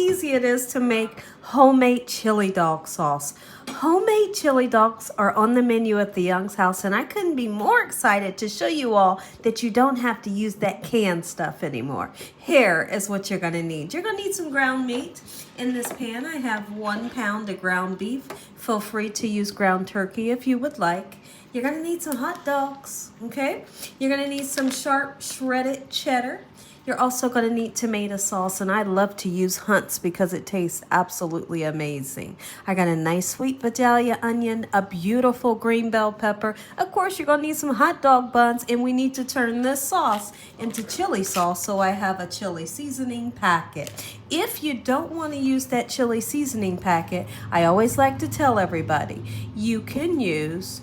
easy it is to make homemade chili dog sauce. Homemade chili dogs are on the menu at the Young's house, and I couldn't be more excited to show you all that you don't have to use that canned stuff anymore. Here is what you're going to need. You're going to need some ground meat. In this pan, I have 1 pound of ground beef. Feel free to use ground turkey if you would like. You're going to need some hot dogs, okay? You're going to need some sharp shredded cheddar. You're also going to need tomato sauce, and I love to use Hunt's because it tastes absolutely amazing. I got a nice sweet Vidalia onion, a beautiful green bell pepper. Of course, you're going to need some hot dog buns, and we need to turn this sauce into chili sauce, so I have a chili seasoning packet. If you don't want to use that chili seasoning packet, I always like to tell everybody, you can use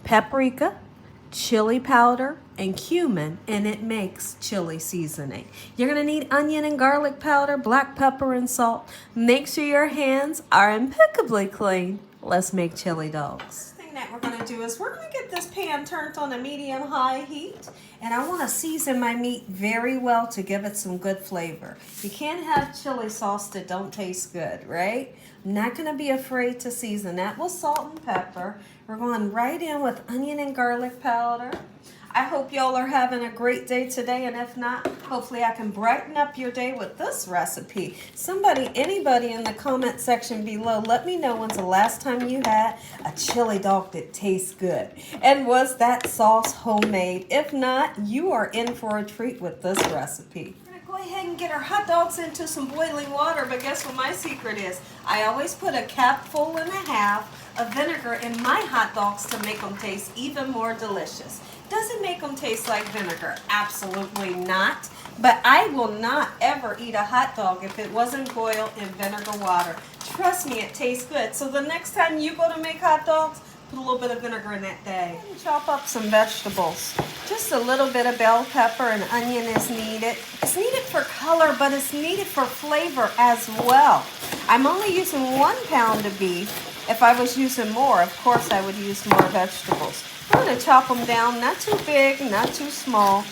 paprika, chili powder, and cumin, and it makes chili seasoning. You're going to need onion and garlic powder, black pepper, and salt. Make sure your hands are impeccably clean. Let's make chili dogs. The thing that we're going to do is we're going to get this pan turned on a medium-high heat, and I want to season my meat very well to give it some good flavor. You can't have chili sauce that don't taste good, right? I'm not going to be afraid to season that with salt and pepper. We're going right in with onion and garlic powder. I hope y'all are having a great day today, and if not, hopefully I can brighten up your day with this recipe. Anybody in the comment section below, let me know when's the last time you had a chili dog that tastes good. And was that sauce homemade? If not, you are in for a treat with this recipe. Go ahead and get our hot dogs into some boiling water, but guess what my secret is? I always put a capful and a half of vinegar in my hot dogs to make them taste even more delicious. Does it make them taste like vinegar? Absolutely not. But I will not ever eat a hot dog if it wasn't boiled in vinegar water. Trust me, it tastes good. So the next time you go to make hot dogs, put a little bit of vinegar in that day. Chop up some vegetables. Just a little bit of bell pepper and onion is needed. It's needed for color, but it's needed for flavor as well. I'm only using 1 pound of beef. If I was using more, of course I would use more vegetables. I'm going to chop them down, not too big, not too small.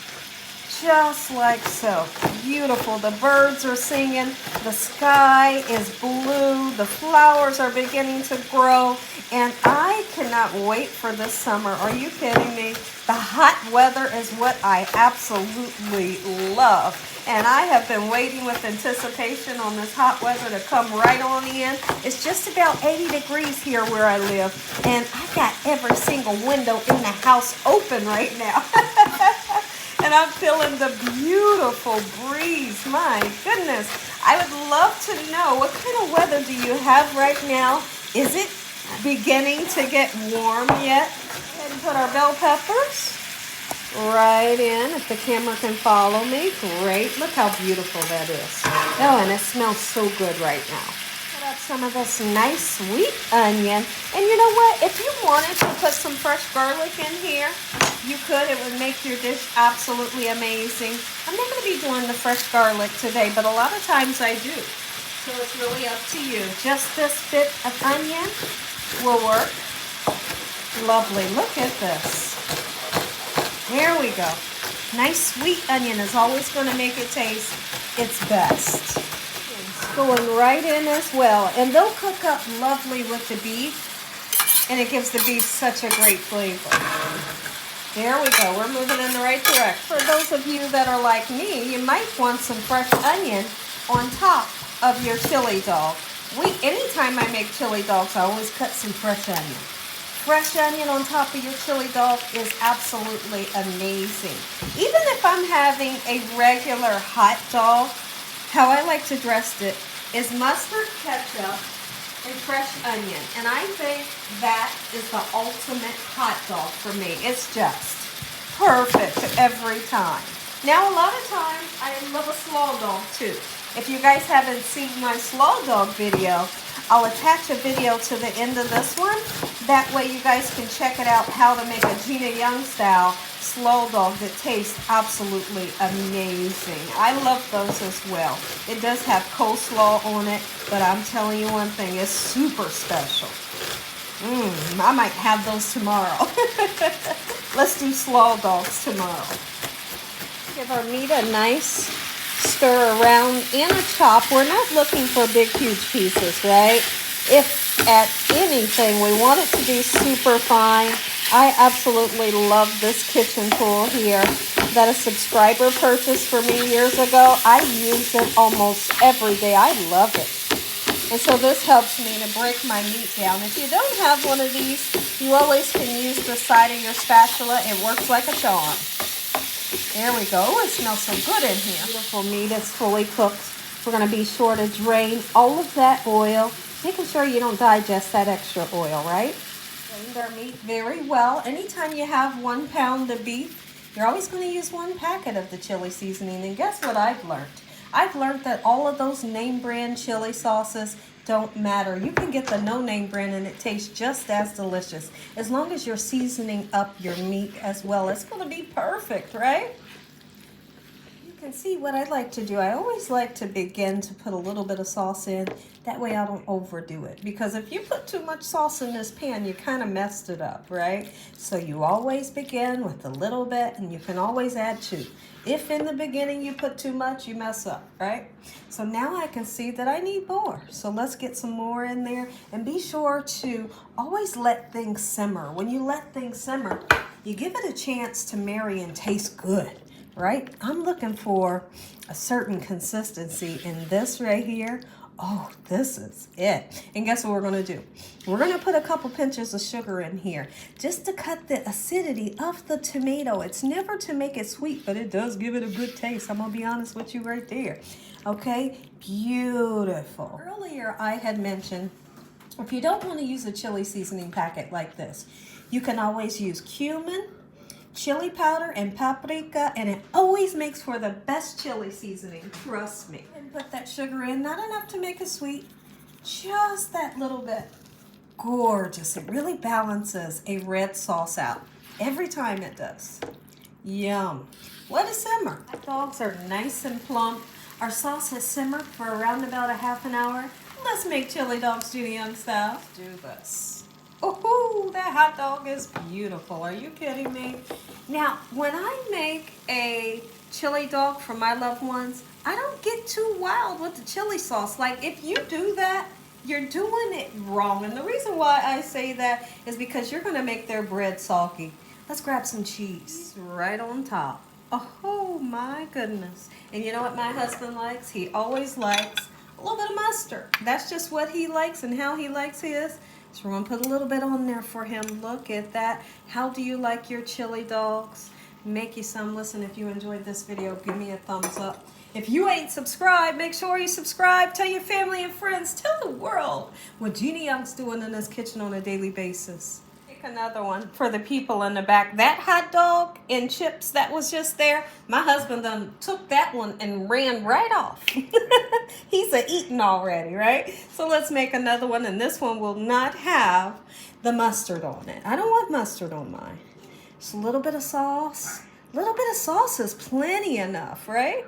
Just like so. Beautiful. The birds are singing. The sky is blue. The flowers are beginning to grow. And I cannot wait for this summer. Are you kidding me? The hot weather is what I absolutely love. And I have been waiting with anticipation on this hot weather to come right on in. It's just about 80 degrees here where I live. And I got every single window in the house open right now. And I'm feeling the beautiful breeze. My goodness. I would love to know, what kind of weather do you have right now? Is it beginning to get warm yet? Go ahead and put our bell peppers right in. If the camera can follow me, great. Look how beautiful that is. Oh, and it smells so good right now. Put up some of this nice sweet onion. And you know what? If you wanted to put some fresh garlic in here, you could. It would make your dish absolutely amazing. I'm not going to be doing the fresh garlic today, but a lot of times I do. So it's really up to you. Just this bit of onion will work. Lovely. Look at this. There we go. Nice sweet onion is always going to make it taste its best. It's going right in as well. And they'll cook up lovely with the beef. And it gives the beef such a great flavor. There we go. We're moving in the right direction. For those of you that are like me, you might want some fresh onion on top of your chili dog. Anytime I make chili dogs, I always cut some fresh onion. Fresh onion on top of your chili dog is absolutely amazing. Even if I'm having a regular hot dog, how I like to dress it is mustard, ketchup, and fresh onion. And I think that is the ultimate hot dog for me. It's just perfect every time. Now, a lot of times, I love a slaw dog too. If you guys haven't seen my slaw dog video, I'll attach a video to the end of this one. That way you guys can check it out, how to make a Gina Young style slaw dog that tastes absolutely amazing. I love those as well. It does have coleslaw on it, but I'm telling you one thing, it's super special. I might have those tomorrow. Let's do slaw dogs tomorrow. Give our meat a nice stir around in a chop. We're not looking for big, huge pieces, right? If at anything, we want it to be super fine. I absolutely love this kitchen tool here that a subscriber purchased for me years ago. I use it almost every day. I love it. And so this helps me to break my meat down. If you don't have one of these, you always can use the side of your spatula. It works like a charm. There we go. Oh, it smells so good in here. Beautiful meat is fully cooked. We're going to be sure to drain all of that oil, making sure you don't digest that extra oil, right? Drained our meat very well. Anytime you have 1 pound of beef, you're always going to use 1 packet of the chili seasoning. And guess what I've learned? I've learned that all of those name brand chili sauces don't matter. You can get the no name brand and it tastes just as delicious. As long as you're seasoning up your meat as well, it's going to be perfect, right? You can see what I like to do. I always like to begin to put a little bit of sauce in. That way I don't overdo it. Because if you put too much sauce in this pan, you kind of messed it up, right? So you always begin with a little bit and you can always add to. If in the beginning you put too much, you mess up, right? So now I can see that I need more. So let's get some more in there and be sure to always let things simmer. When you let things simmer, you give it a chance to marry and taste good, right? I'm looking for a certain consistency in this right here. Oh, this is it. And guess what we're going to do? We're going to put a couple pinches of sugar in here just to cut the acidity of the tomato. It's never to make it sweet, but it does give it a good taste. I'm going to be honest with you right there. Okay, beautiful. Earlier I had mentioned if you don't want to use a chili seasoning packet like this, you can always use cumin, chili powder, and paprika, and it always makes for the best chili seasoning, trust me. And put that sugar in, not enough to make it sweet, just that little bit. Gorgeous. It really balances a red sauce out. Every time it does. Yum. Let it simmer. Hot dogs are nice and plump. Our sauce has simmered for around about a half an hour. Let's make chili dogs Gina Young style. Let's do this. Oh, that hot dog is beautiful. Are you kidding me? Now, when I make a chili dog for my loved ones, I don't get too wild with the chili sauce. Like, if you do that, you're doing it wrong. And the reason why I say that is because you're going to make their bread soggy. Let's grab some cheese right on top. Oh, my goodness. And you know what my husband likes? He always likes a little bit of mustard. That's just what he likes and how he likes his. So we're going to put a little bit on there for him. Look at that. How do you like your chili dogs? Make you some. Listen, if you enjoyed this video, give me a thumbs up. If you ain't subscribed, make sure you subscribe. Tell your family and friends. Tell the world what Gina Young's doing in this kitchen on a daily basis. Pick another one for the people in the back. That hot dog and chips that was just there, my husband done took that one and ran right off. He's eating already, right? So let's make another one, and this one will not have the mustard on it. I don't want mustard on mine. Just a little bit of sauce. A little bit of sauce is plenty enough, right?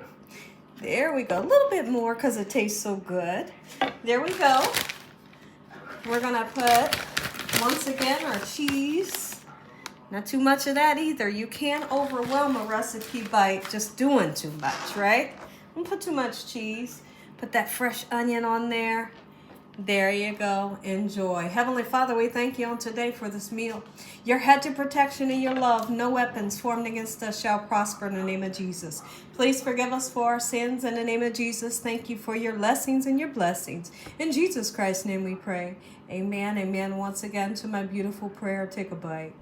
There we go. A little bit more because it tastes so good. There we go. We're going to put, once again, our cheese. Not too much of that either. You can't overwhelm a recipe by just doing too much, right? Don't put too much cheese. Put that fresh onion on there. There you go. Enjoy. Heavenly Father, we thank you on today for this meal. Your hedge of protection and your love. No weapons formed against us shall prosper in the name of Jesus. Please forgive us for our sins in the name of Jesus. Thank you for your blessings and your blessings. In Jesus Christ's name we pray. Amen. Amen. Once again to my beautiful prayer. Take a bite.